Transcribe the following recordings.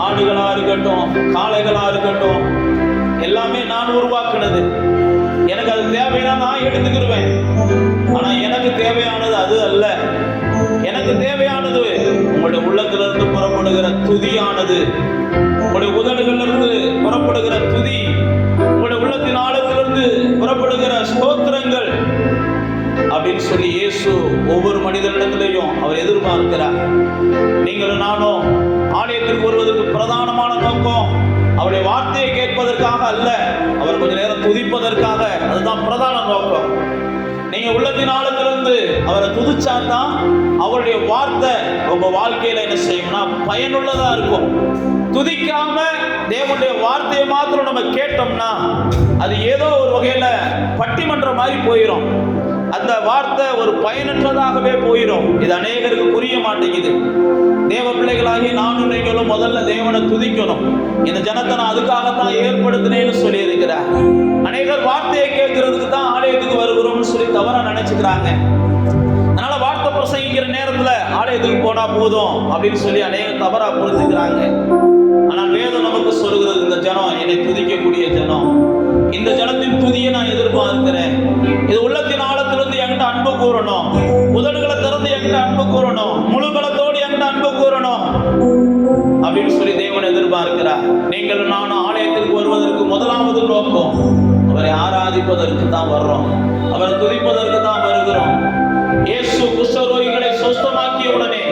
ஆடுகளா இருக்கட்டும், காளைகளா இருக்கட்டும், எல்லாமே நான் உருவாக்குனது. எனக்கு அது தேவைன்னா நான் எடுத்துக்கிடுவேன். ஆனா எனக்கு தேவையானது அது அல்ல. எனக்கு தேவையானது உங்களுடைய உள்ளத்திலிருந்து புறப்படுகிற துதியானது, உங்களுடைய உதடுகளிலிருந்து புறப்படுகிற துதி, உங்களுடைய உள்ளத்தின் ஆழத்திலிருந்து புறப்படுகிற ஸ்தோத்திரங்கள் அப்படின்னு சொல்லி இயேசு ஒவ்வொரு மனிதனிடத்திலையும் அவர் எதிர்பார்க்கிறார். நீங்களும் நானும் ஆலயத்திற்கு வருவதற்கு பிரதானமான நோக்கம் அவருடைய வார்த்தையை கேட்பதற்காக அல்ல, அவர் கொஞ்ச நேரம் துதிப்பதற்காக. அதுதான் பிரதான நோக்கம். நீங்க உள்ளத்தின் ஆழத்திலிருந்து அவரை துதிச்சாதான் அவருடைய வார்த்தை உங்க வாழ்க்கையில என்ன செய்யும்னா பயனுள்ளதா இருக்கும். துதிக்காம தேவனுடைய வார்த்தையை மாத்திரம் நம்ம கேட்டோம்னா அது ஏதோ ஒரு வகையில பட்டிமன்றம் மாதிரி போயிடும். அந்த வார்த்தை ஒரு பயனற்றதாகவே போயிடும். இது அநேகருக்கு புரிய மாட்டேங்குது. தேவ பிள்ளைகளாகி நானும் நீங்களும் முதல்ல தேவனை துதிக்கணும். இந்த ஜனத்தை நான் அதுக்காகத்தான் ஏற்படுத்தினேன்னு சொல்லி இருக்கிறார். அநேகர் வார்த்தையை கேட்கறதுக்கு தான் ஆலயத்துக்கு வருகிறோம்னு சொல்லி தவறா நினைச்சுக்கிறாங்க. அதனால வார்த்தை பிரசங்கிக்கிற நேரத்துல ஆலயத்துக்கு போனா போதும் அப்படின்னு சொல்லி அநேகர் தவறா புரிஞ்சுக்கிறாங்க. ஆனால் வேதம் நமக்கு சொல்கிறது, இந்த ஜனம் என்னை துதிக்கக்கூடிய ஜனம். இந்த ஜனத்தின் துதியை நான் எதிர்பார்க்கிறேன். இது உள்ளத்தின் ஆழத்திலிருந்து என்கிட்ட அன்பு கூறணும், உதடுகளை திறந்து என்கிட்ட அன்பு கூறணும், முழு பலத்தோடு என்கிட்ட அன்பு கூறணும் அப்படின்னு சொல்லி தேவன் எதிர்பார்க்கிறார். நீங்களும் நானும் ஆலயத்திற்கு வருவதற்கு முதலாவது நோக்கம் அவரை ஆராதிப்பதற்கு தான் வர்றோம், அவரை துதிப்பதற்கு தான் வருகிறோம். இயேசு குஷ்டரோகிகளை சுஸ்தமாக்கிய உடனே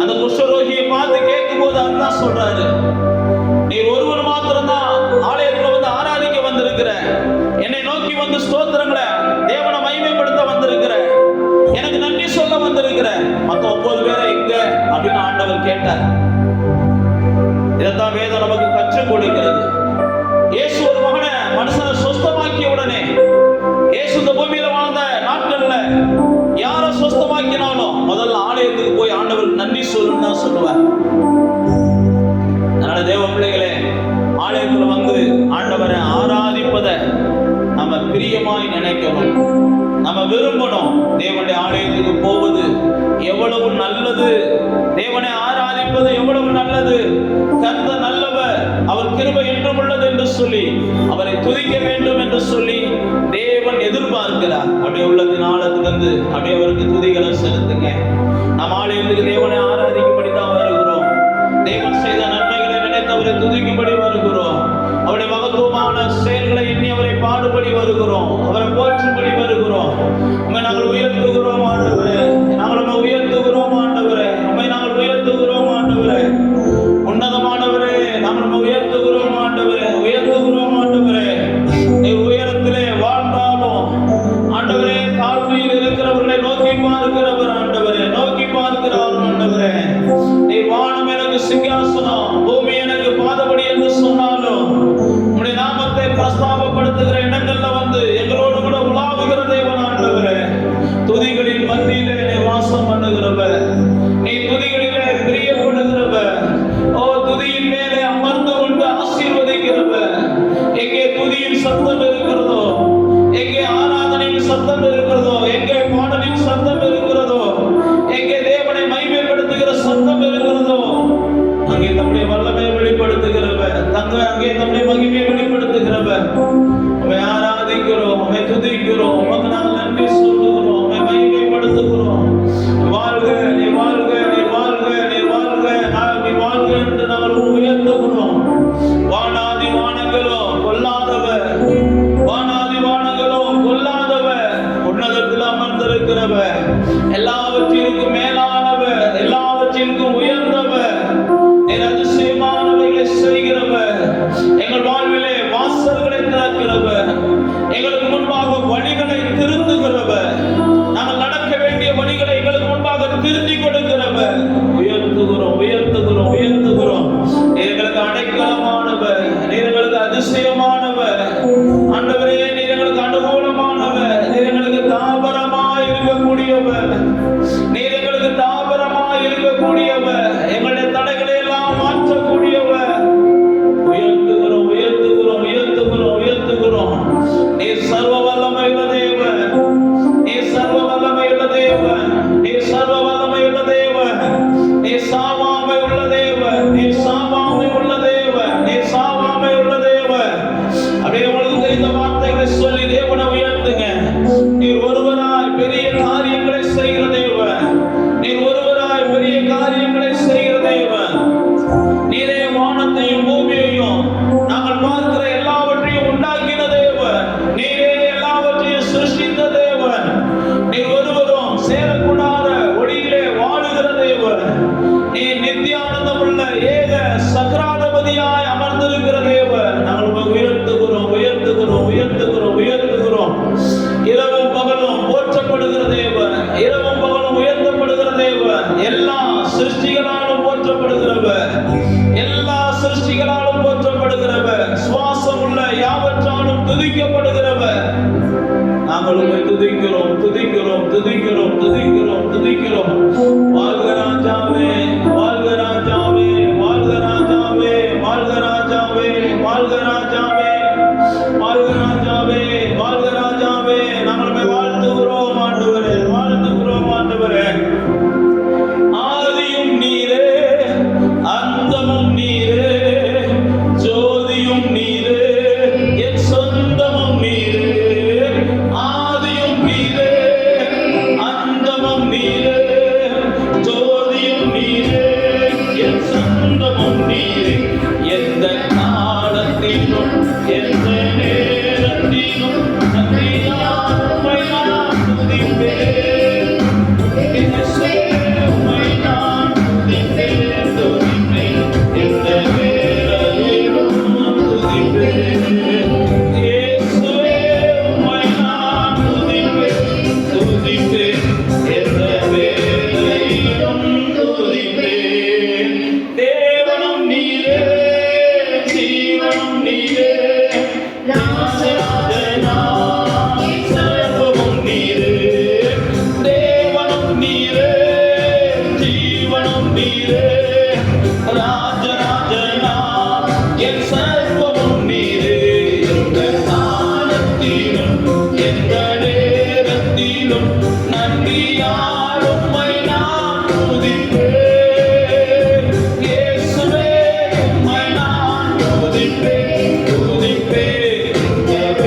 அந்த குஷ்டரோகியை பார்த்து கேட்கும் போது அதுதான் சொல்றாரு, நீர் ஒருவர் மாத்திரம்தான் ஆலயத்துல வந்து ஆராதிக்க வந்திருக்கிற, என்னை நோக்கி வந்து ஸ்தோத்திரங்களை தேவனை மகிமைப்படுத்த வந்திருக்கிற, எனக்கு நன்றி சொல்ல வந்திருக்கிற, மற்ற 9 பேரை எங்க அப்படின்னு ஆண்டவர் கேட்டார். இதைத்தான் வேதம் நமக்கு கற்றுக் கொடுக்கிறது. இயேசு ஒரு மகனை மனுஷனை சுஸ்தமாக்கிய உடனே, இயேசு இந்த பூமியில வாழ்ந்த நாட்கள்ல யாரை சுஸ்தமாக்கினாலும் முதல்ல ஆலயத்துக்கு போய் ஆண்டவருக்கு நன்றி சொல்லுன்னு தான் சொல்லுவார். அதனால தேவ பிள்ளைகளே, ஆலயத்துல வந்து ஆண்டவரை ஆராதிப்பதை நம்ம பிரியமாய் நினைக்கணும், நம்ம விரும்பணும். தேவனுடைய ஆலயத்துக்கு போவது எவ்வளவு நல்லது, தேவனை ஆராதிப்பது எவ்வளவு நல்லது. கர்த்தர் நல்லவர், அவர் கிருபை என்றும் உள்ளது என்று சொல்லி அவரை துதிக்க வேண்டும் என்று சொல்லி தேவன் எதிர்பார்க்கிறார். அப்படியே உள்ளத்தின் ஆழத்திலிருந்து அப்படியே அவருக்கு துதிகளை செலுத்துங்க. நம்ம ஆலயத்துக்கு தேவனை ஆராதிக்கும்படி தான் வருகிறோம். தேவன் செய்த நன்மைகளை நினைத்து அவரை துதிக்கும்படி வருகிறோம். அவருடைய மகத்துவமான செயல்களை எண்ணி அவரை பாடுபடி வருகிறோம், அவரை போற்றும்படி வருகிறோம். உண்மை நாங்கள் உயர்த்துகிறோம் ஆண்டவரே, நாங்கள் உயர்த்துகிறோம் ஆண்டவரே, உண்மை நாங்கள் உயர்த்துகிறோம் ஆண்டவரே, உன்னதமானவரே நாங்கள் உயர்த்துகிறோம் ஆண்டவரே, உயர்த்துகிறோம் ஆண்டவரே. நீ உயரத்திலே வாழ்ந்தாலும் ஆண்டவரே தாழ்மையில் இருக்கிறவர்களை நோக்கி பார்க்கிறவர் ஆண்டவரே, நோக்கி பார்க்கிறார் ஆண்டவரே. நீ வானம் எனக்கு சிங்காசனம், பூமி எனக்கு பாதபடி என்று சொன்னாலும் உம்முடைய நாமத்தை பிரஸ்தாபப்படுத்துகிற இடங்கள்ல வந்து எங்களோடு கூட உலாவுகிற தேவன் ஆண்டவரே. துதிகளின் மத்தியிலே நீ வாசம் பண்ணுகிறவர், நீ துதிகளிலே பிரியப்படுகிறவர். ஓ, துதியின் மேலே அமர்ந்து கொண்டு ஆசீர்வதிக்கிறவர். எங்கே துதியின் சத்தம் இருக்கிறதோ, எங்கே ஆராதனையின் சத்தம் இருக்கிறதோ, எங்கே பாடலின் சத்தம் இருக்கிறதோ, எங்கே தேவனை மகிமைப்படுத்துகிற சத்தம் இருக்கிறதோ, அங்கே தம்முடைய வல்லமை வெளிப்படுத்துகிறவர், அங்கே தம்முடைய மகிமையை வெளிப்படுத்துகிறவர். உம்மை ஆராதிக்கிறோம், உம்மை துதிக்கிறோம், உமக்கு நாங்கள் நன்றி சொல்லுகிறோம், உம்மை மகிமைப்படுத்துகிறோம். வாழ்க நீ, வாழ்க நீ, வாழ்க நீ, வாழ்க நீ, வாழ்க என்று நாங்கள் உயர்த்துகிறோம். வானாதி வானங்களோ கொல்லாதவர், வானாதி வானங்களோ கொல்லாதவர், உன்னதத்தில் அமர்ந்திருக்கிறவர், எல்லாவற்றிற்கும் மேலானவர், எல்லாவற்றிற்கும் உயர்ந்தவர், அதிசயமானவைகளை செய்கிறவர், எங்கள் வாழ்விலே வாசல்களை திறக்கிறவர், எங்களுக்கு முன்பாக வழிகளை திருத்துகிறவர், நாங்கள் நடக்க வேண்டிய வழிகளை எங்களுக்கு முன்பாக திருத்தி கொடுக்கிறவர். உயர்த்துகிறோம், உயர்த்துகிறோம், உயர்த்துகிறோம். எங்களுக்கு உன்னதியாய் அமர்ந்திருக்கிற தேவன், நாங்கள் உம்மை உயர்த்துகிறோம், உயர்த்துகிறோம், உயர்த்துகிறோம், உயர்த்துகிறோம். இரவும் பகலும் போற்றப்படுகிற தேவன், இரவும் பகலும் உயர்த்தப்படுகிற தேவன், எல்லா சிருஷ்டிகளாலும் போற்றப்படுகிறவர், எல்லா சிருஷ்டிகளாலும் போற்றப்படுகிறவர், சுவாசம் உள்ள யாவற்றாலும் துதிக்கப்படுகிறவர். நாங்கள் உம்மை துதிக்கிறோம், துதிக்கிறோம், துதிக்கிறோம், துதிக்கிறோம், துதிக்கிறோம். வாழ்க ராஜாவே, வாழ்க ராஜாவே, வாழ்க ராஜாவே, வாழ்க ராஜாவே, வாழ்க ராஜாவே, வாழ்க ராஜாவே, வாழ்க ராஜாவே. நாங்கள் உம்மை வாழ்த்துகிறோம் ஆண்டவரே, வாழ்த்துகிறோம் ஆண்டவரே. ஆதியும் நீரே, அந்தமும் நீரே, ஜோதியும் நீரே, என் சொந்தமும் நீரே. ஆதியும் நீரே, அந்தமும் நீரே, ஜோதியும் நீரே, என் சொந்தமும் நீரே. எந்த காலத்திலும் எந்த நேரத்திலும் நன்றியால் உம்மை நான் துதிப்பேன். இயேசுவே, உம்மை நான் துதிப்பேன், துதிப்பேன். எந்த வேளையிலும் துதிப்பேன். இயேசுவே, உம்மை நான் துதிப்பேன், துதிப்பேன். எந்த வேளையிலும் துதிப்பேன். தேவனும் நீரே, ஜீவனும் நீரே, ராஜராஜனாய் சர்வமும் நீரே. தேவனும் நீரே, ஜீவனும் நீரே, ராஜராஜனாய் என் சர்வமும் நீரே. எந்த காலத்திலும் எந்த நேரத்திலும் நன்றியால் உம்மை நான் துதிப்பேன். இயேசுவே, உம்மை நான் துதிப்பேன், துதிப்பேன். எந்த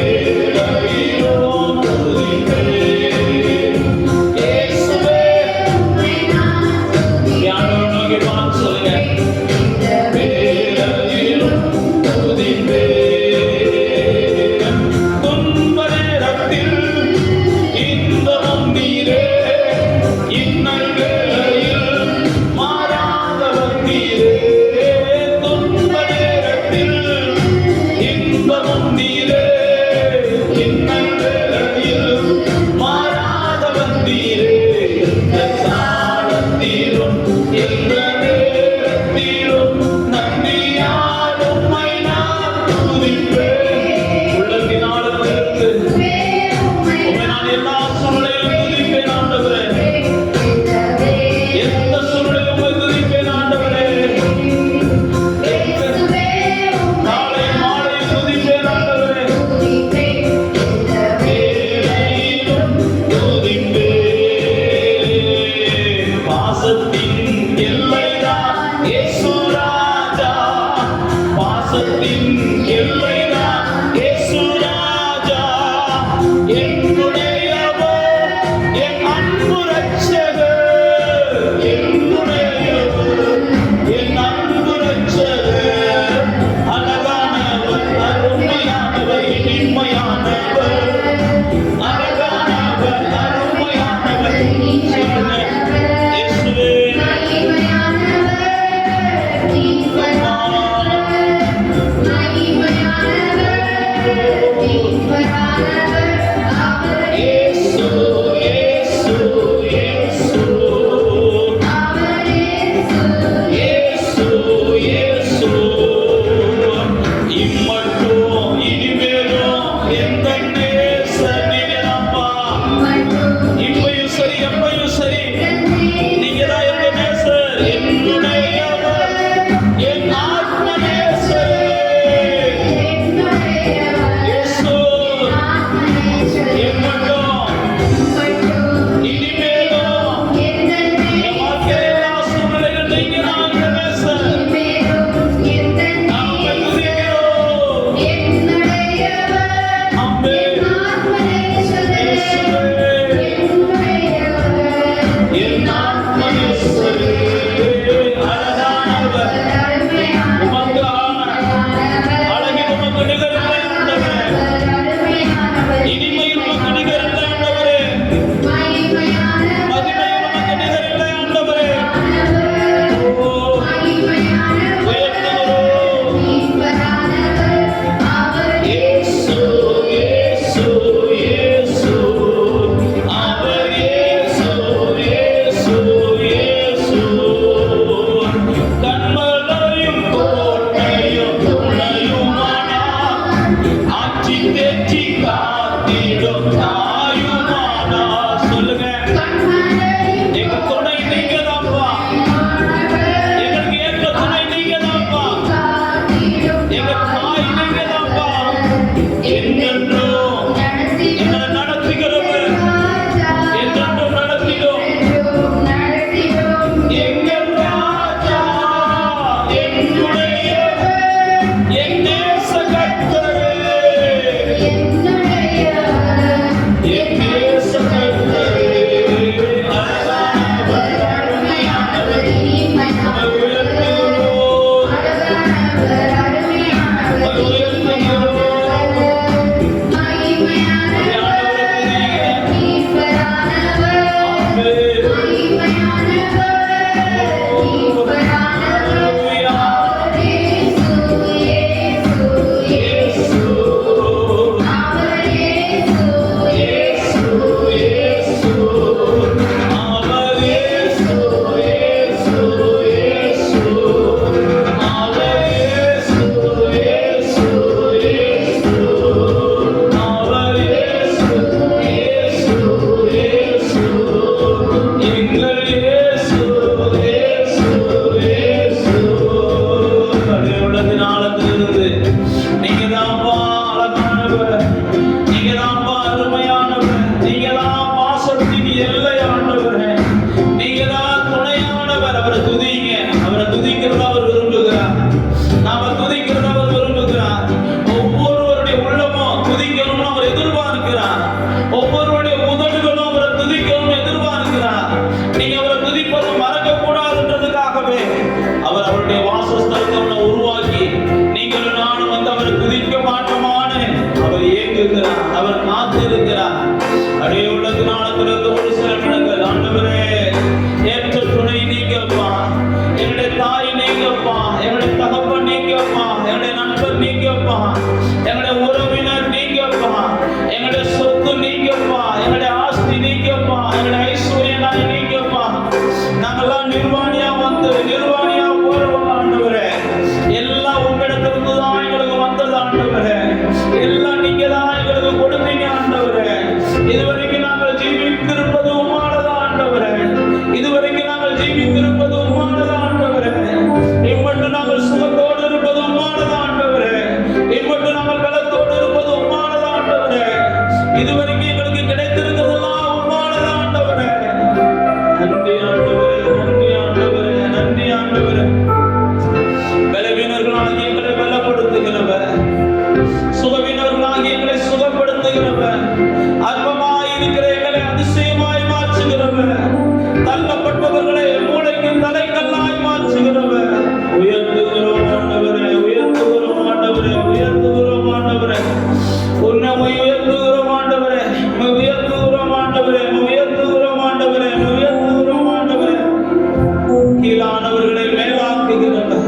நீங்கப்பா, எங்களுடைய உறவினர் நீங்கப்பா, எங்களுடைய சொத்து நீங்கப்பா, எங்களுடைய ஆஸ்தி நீங்கப்பா, எங்களுடைய ஐஸ்வர்யம் நீங்கப்பா. நாங்கெல்லாம் நிர்வாணியா வந்து நிர்வாணியா போறவங்க ஆண்டவரே. எல்லாம் உங்களிடத்திலிருந்து தான் எங்களுக்கு வந்தது ஆண்டவரே. எல்லாம் நீங்க தான் எங்களுக்கு கொடுத்தீங்க ஆண்டவரே. இதுவரைக்கும் நாங்கள் ஜீவித்திருப்பது உம்மானது ஆண்டவரே. இதுவரைக்கும் நாங்கள் ஜீவித்திருப்பது உம்மானது ஆண்டவரே. இம்மட்டும் நாங்கள் சுகத்தோடு இருப்பது உம்மானது ஆண்டவரே. இம்மட்டும் நாங்கள் பலத்தோடு இருப்பது உம்மானது ஆண்டவரே. இதுவரைக்கும் எங்களுக்கு கிடைத்திருக்கிறதெல்லாம் உம்மானது ஆண்டவரே. நன்றி ஆண்டவரே, நன்றி ஆண்டவரே, நன்றி ஆண்டவரே. பலவீனர்களாகிய எங்களை பலப்படுத்துகிறவர், சுகவீனர்களாகிய எங்களை சுகப்படுத்துகிறவர், அற்பமாய் இருக்கிற எங்களை அதிசயமாய் மாற்றுகிறவர், தள்ளப்பட்டவர்களை மூளைக்கு தலைக்கல்லாய் மாற்றுகிறவர். உயர்த்துகிறோம் ஆண்டவரே, உயர்த்துகிறோம் ஆண்டவரே, உயர்த்துகிறோம் ஆண்டவரே. உன்னை உயர்த்துகிறோம் ஆண்டவரே, உயர்த்துகிறோம் ஆண்டவரே, உயர்த்துகிறோம் ஆண்டவரே, உயர்த்துகிறோம் ஆண்டவரே. கீழானவர்களை மேலாக்குகிறவர்,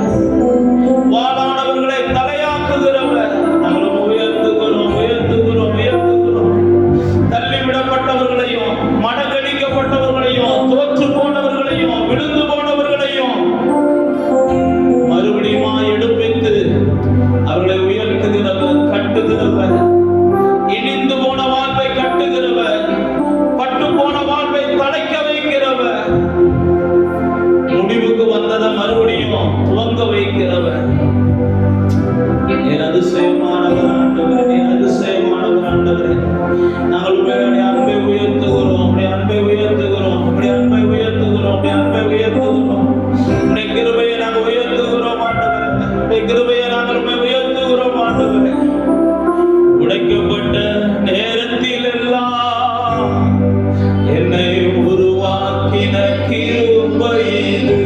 வாளானவர்களை தலையாக்குகிறவர். நாங்களும் உயர்த்துகிறோம், உயர்த்துகிறோம், உயர்த்துகிறோம். தள்ளிவிடப்பட்டவர்களையும் மனக்கடிக்கப்பட்டவர்களையும் தோற்று போனவர்களையும் விழுந்து போனவர்களையும் மறுபடியும் எடுப்பித்து அவர்களை உயர்த்துகிறவர், கட்டுகிறவர். இடிந்து போன வாழ்வை கட்டுகிறவர், பட்டு போன வாழ்வை தலைக்க வைக்கிறவர். முடிவுக்கு வந்ததை மறுபடியும் துவங்க வைக்கிறவர். என் அதிசயமானவர் ஆண்டவர், என் அதிசயமானவர் ஆண்டவரே. நாங்கள் உங்களுடைய அன்பை உயர்த்துகிறோம், உங்களுடைய அன்பை உயர்த்துகிறோம், உங்களுடைய அன்பை உயர்த்துகிறோம், உங்களுடைய அன்பை உயர்த்துகிறோம். உங்களுடைய கிருபையை நாங்கள் உயர்த்துகிறோம் ஆண்டவரே, உங்களுடைய கிருபையை நாங்கள் உயர்த்துகிறோம் ஆண்டவரே. உடைக்கப்பட்ட நேரத்தில் எல்லாம் என்னை உருவாக்கின கிருபை இது.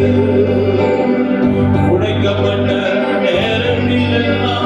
உடைக்கப்பட்ட நேரத்தில் எல்லாம்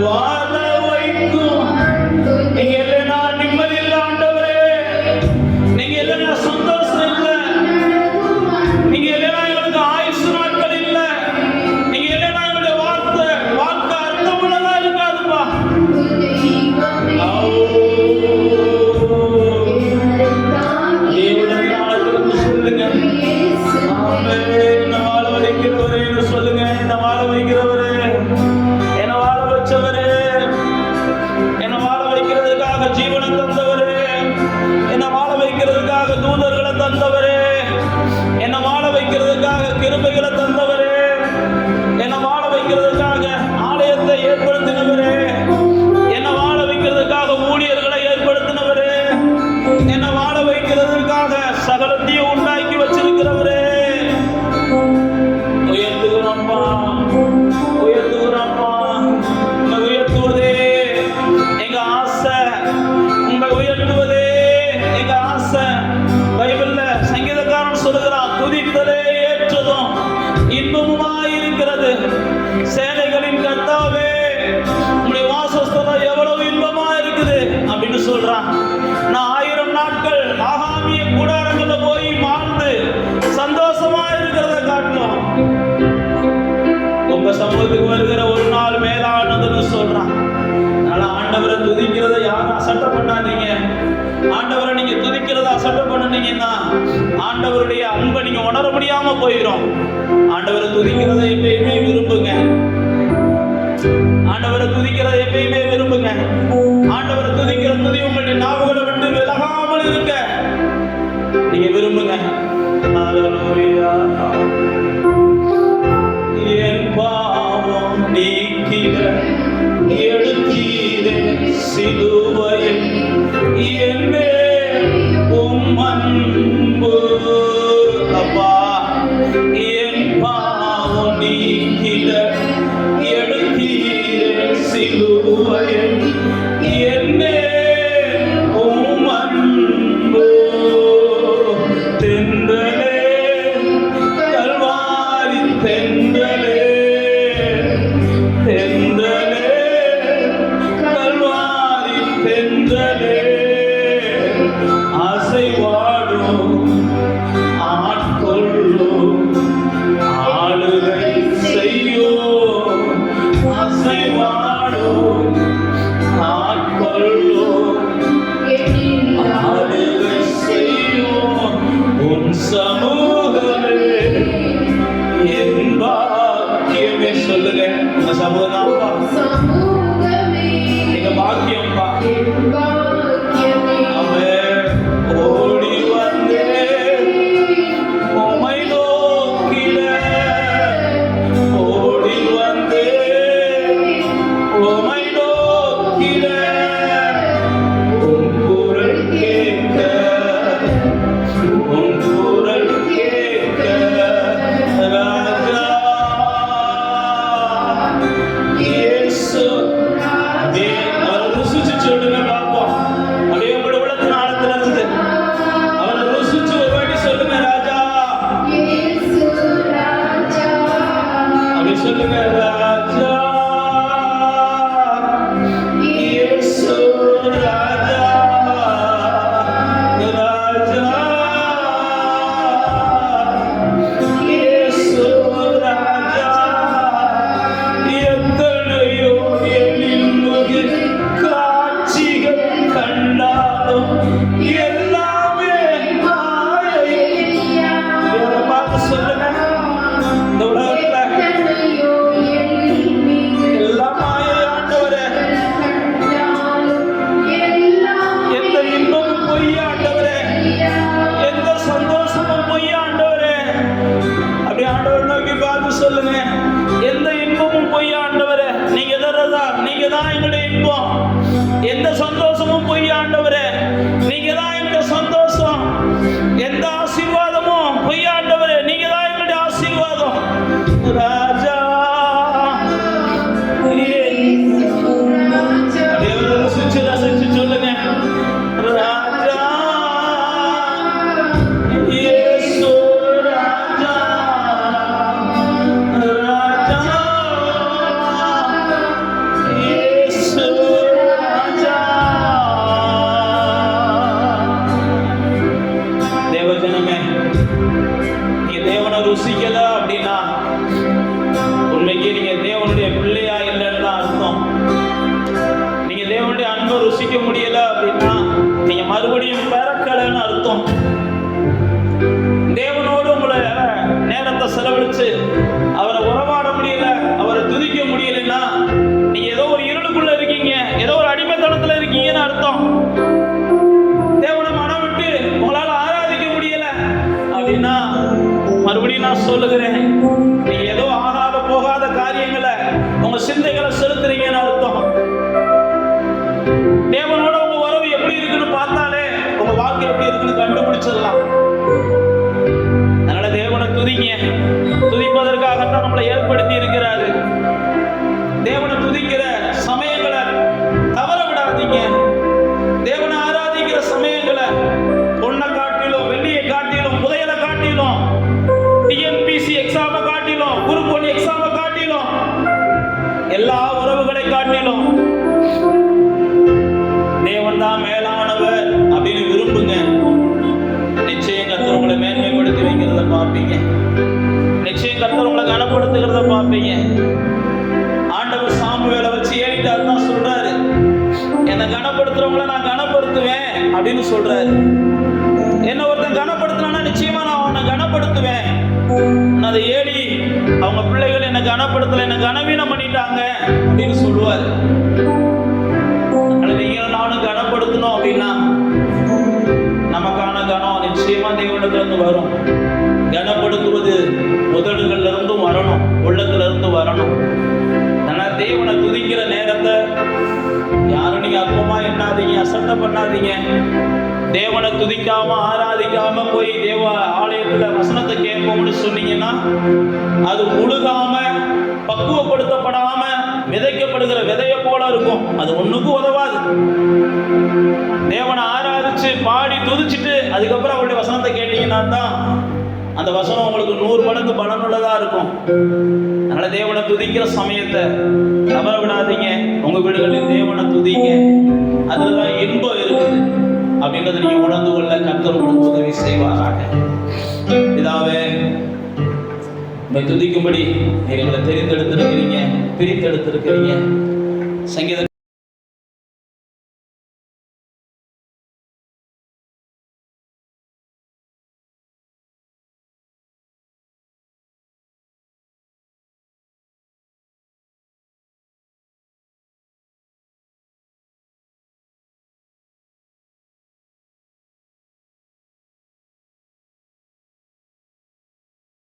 வாழ வைக்கும். நீங்க இல்லைன்னா நிம்மதி இல்லை ஆண்டவரே, நீங்க இல்லைன்னா சந்தோஷம் இல்லை, நீங்க இல்லைன்னா எங்களுக்கு ஆயுசு நாட்கள் இல்லை, நீங்க இல்லைன்னா எங்களுடைய வாழ்க்கை அர்த்தமுள்ளதா இருக்காதுப்பா. சொல்லுங்க, என்ன வாழ வைக்கிறவரே சொல்லுங்க, என்ன வாழ வைக்கிறவரே, என்ன வாழ வச்சவரே, என்ன வாழ வைக்கிறதுக்காக ஜீவனை தந்தவரே, என்ன வாழ வைக்கிறதுக்காக தூதர்களை தந்தவரே, என்ன வாழ வைக்கிறதுக்காக கிருபைகளை தந்தவரே, என்ன வாழ வைக்கிறதுக்காக ஆலயத்தை ஏற்படுத்தினவரே, என்ன வாழ வைக்கிறதுக்காக ஊழியர்களை ஏற்படுத்தினவரே, என்ன வாழ வைக்கிறதுக்காக சகலத்தையும் உண்டாக்கி வச்சிருக்கிறவரே, உயர்த்துகிறோம்ப்பா, உயர்த்துகிறோம்ப்பா. உங்களை உயர்த்துவதே எங்க ஆசை, உங்களை உயர்த்துவதே எங்க ஆசை. பைபிள்ல சங்கீதக்காரன் சொல்லுகிறான், துதித்தலே ஏற்றதும் இன்பமுமாய் இருக்கிறது. சேனைகளின் கர்த்தாவே, உங்களுடைய வாசஸ்தலம் எவ்வளவு இன்பமா இருக்குது அப்படின்னு சொல்றான். நான் 1000 நாட்கள் ஆகாமிய கூடாரங்கள்ல போய் வாழ்ந்து சந்தோஷமா இருக்கிறத காட்டணும். உங்க சமூகத்துக்கு வருகிற ஒரு நாள் மேலானதுன்னு சொல்றான். அதனால ஆண்டவரை துதிக்கிறத யாரும் அசட்டை பண்ணாதீங்க. ஆண்டவரை நீங்க துதிக்கிறத அசட்டை பண்ணுனீங்கன்னா ஆண்டவருடைய அன்பை நீங்க உணர முடியாம போயிடும். ஆண்டவரை துதிக்கிறத எப்பயுமே விரும்புங்க. ஆண்டவரை துதிக்கிறத எப்பயுமே விரும்புங்க. ஆண்டவரை துதிக்கிற துதி உங்களுடைய நாவுகளை விட்டு விலகாமல் இருக்க நீங்க விரும்புங்க. ஹல்லேலூயா. என் பாவம் நீக்கிட எடுத்தீரே சிலுவையில், என்னே உம் அன்பு. அப்பா, என் பாவம் நீக்கிட எடுத்தீரே சிலுவையில், என்னே உம் அன்பு. தென்றலே கல்வாரி தென்றலே, தென்றலே கல்வாரி தென்றலே, அசைவாடும் ஆட்கொள்ளும் ஆளுகை செய்யும், அசைவாடும் ஆட்கொள்ளும் ஆளுகை செய்யும். உன் சமூகமே என் பாக்கியமே. சொல்லுங்க, உங்க சமூகம்ப்பா, எங்க பாக்கியம்ப்பா. ஓடி வந்தே உம்மை நோக்கிட, ஓடி வந்தே உம்மை நோக்கிட, உன் குரல் கேட்க, உன் குரல் கேட்க ராஜா இயேசு. அவரை ருசிச்சு சொல்லுங்க பார்ப்போம். அப்படியே உங்களோட உள்ளத்தின் ஆழத்துல இருந்து அவரை ருசிச்சு ஒரு வாட்டி சொல்லுங்க, ராஜா அப்படி சொல்லுங்க, ராஜா இயேசு ராஜா, ராஜா இயேசு ராஜா. எத்தனையோ எழில்மிகு காட்சிகள் கண்டாலும் எல்லாமே மாயை. இவரை பார்த்து சொல்லுங்க, இந்த உலகத்துல எல்லாம் மாயை ஆண்டவரே. எந்த இன்பமும் பொய் ஆண்டவரே, எந்த சந்தோஷமும் பொய் ஆண்டவரே. அப்படி ஆண்டவரை நோக்கி பார்த்து சொல்லுங்க, எந்த இன்பமும் பொய் ஆண்டவரே. நீங்க தர்றதா, நீங்க தான் எங்களுடைய இன்பம். எந்த சந்தோஷமும் பொய் ஆண்டவரே, நீங்க தான் எங்களுடைய சந்தோஷம். எந்த ஆசீர்வாதமும் பொய் ஆண்டவரே, நீங்க தான் எங்களுடைய ஆசீர்வாதம். ராஜா ரசிச்சு சொல்லுங்க, ராஜா இயேசு ராஜா, ராஜா ருசிக்க முடியல அப்படின்னா நீங்க மறுபடியும் பிறக்கலைன்னு அர்த்தம். தேவனோடு உங்களை நேரத்தை செலவழிச்சு அவரை உறவாட முடியல, அவரை துதிக்க முடியலன்னா நீங்க ஏதோ ஒரு இருளுக்குள்ள இருக்கீங்க, ஏதோ ஒரு அடிமைத்தனத்துல இருக்கீங்கன்னு அர்த்தம். தேவனை மனம் விட்டு உங்களால ஆராதிக்க முடியல அப்படின்னா மறுபடியும் நான் சொல்லுகிறேன், நீங்க ஏதோ ஆகாத போகாத காரியங்களை உங்க சிந்தைகளை செலுத்துறீங்கன்னு அர்த்தம். தேவனோட உங்க உறவு எப்படி இருக்குன்னு பார்த்தாலே உங்க வாழ்க்கை எப்படி இருக்குன்னு கண்டுபிடிச்சிடலாம். அதனால தேவனை துதிங்க. துதிப்பதற்காகத்தான் நம்மளை ஏற்படுத்தி இருக்கிறாரு. தேவனை துதிக்கிற சமயங்களை தவற விடாதீங்க. தேவனை ஆராதிக்கிற சமயங்களை பொண்ணை காட்டிலும், வெள்ளியை காட்டிலும், புதையலை காட்டிலும், டிஎன்பிசி எக்ஸாமை காட்டிலும், குரூப் 1 எக்ஸாமை காட்டிலும், எல்லா உறவுகளை காட்டிலும் தேவன் தான் மேலானவர் அப்படின்னு விரும்புங்க. நிச்சயம் கர்த்தர் உங்களை மேன்மைப்படுத்தி வைக்கிறத பார்ப்பீங்க. நிச்சயம் கர்த்தர் உங்களை கனப்படுத்துகிறத பார்ப்பீங்க. ஆண்டவர் சாமுவேலை வச்சு ஏறிட்டாரு தான் சொல்றாரு, என்னை கனப்படுத்துறவங்கள நான் கனப்படுத்துவேன் அப்படின்னு சொல்றாரு. என்ன ஒருத்தன் கனப்படுத்தினா நிச்சயமா நான் அவனை கனப்படுத்துவேன். அதை ஏறி அவங்க பிள்ளைகள் என்ன கனப்படுத்தல, என்ன கனவீனம் பண்ணிட்டாங்க அப்படின்னு சொல்லுவாரு. நீங்களும் நானும் கனப்படுத்தணும் அப்படின்னா நமக்கான கனம் நிச்சயமா தேவனிடத்திலிருந்து வரும். கனப்படுத்துவது முதல்கள்ல இருந்தும் வரணும், உள்ளத்துல இருந்து வரணும். ஆனா தேவனை துதிக்கிற நேரத்தை யாரும் நீங்க அற்பமா எண்ணாதீங்க, அசட்டை பண்ணாதீங்க. தேவனை துதிக்காம ஆராதிக்காம போய் தேவ ஆலயத்துல வசனத்தை கேட்போம்னு சொன்னீங்கன்னா அது முழுகாம பக்குவப்படுத்தப்படாம விதைக்கப்படுகிற விதைய போல இருக்கும். அது ஒண்ணுக்கும் உதவாது. தேவனை ஆராதிச்சு பாடி துதிச்சுட்டு அதுக்கப்புறம் அவருடைய வசனத்தை கேட்டீங்கன்னா தான் அந்த வசனம் உங்களுக்கு 100 மடங்கு பலனுள்ளதா இருக்கும். அதனால தேவனை துதிக்கிற சமயத்தை தவற விடாதீங்க. உங்க வீடுகளில் தேவனை துதிங்க. அதுலதான் இன்பம் இருக்குது அப்படின்றத நீங்க உணர்ந்து கொள்ள கர்த்தர் உங்களுக்கு உதவி செய்வாராக. இதாவே துதிக்கும்படி எங்களை தெரிந்தெடுத்திருக்கிறீங்க, பிரித்தெடுத்திருக்கிறீங்க. சங்கீத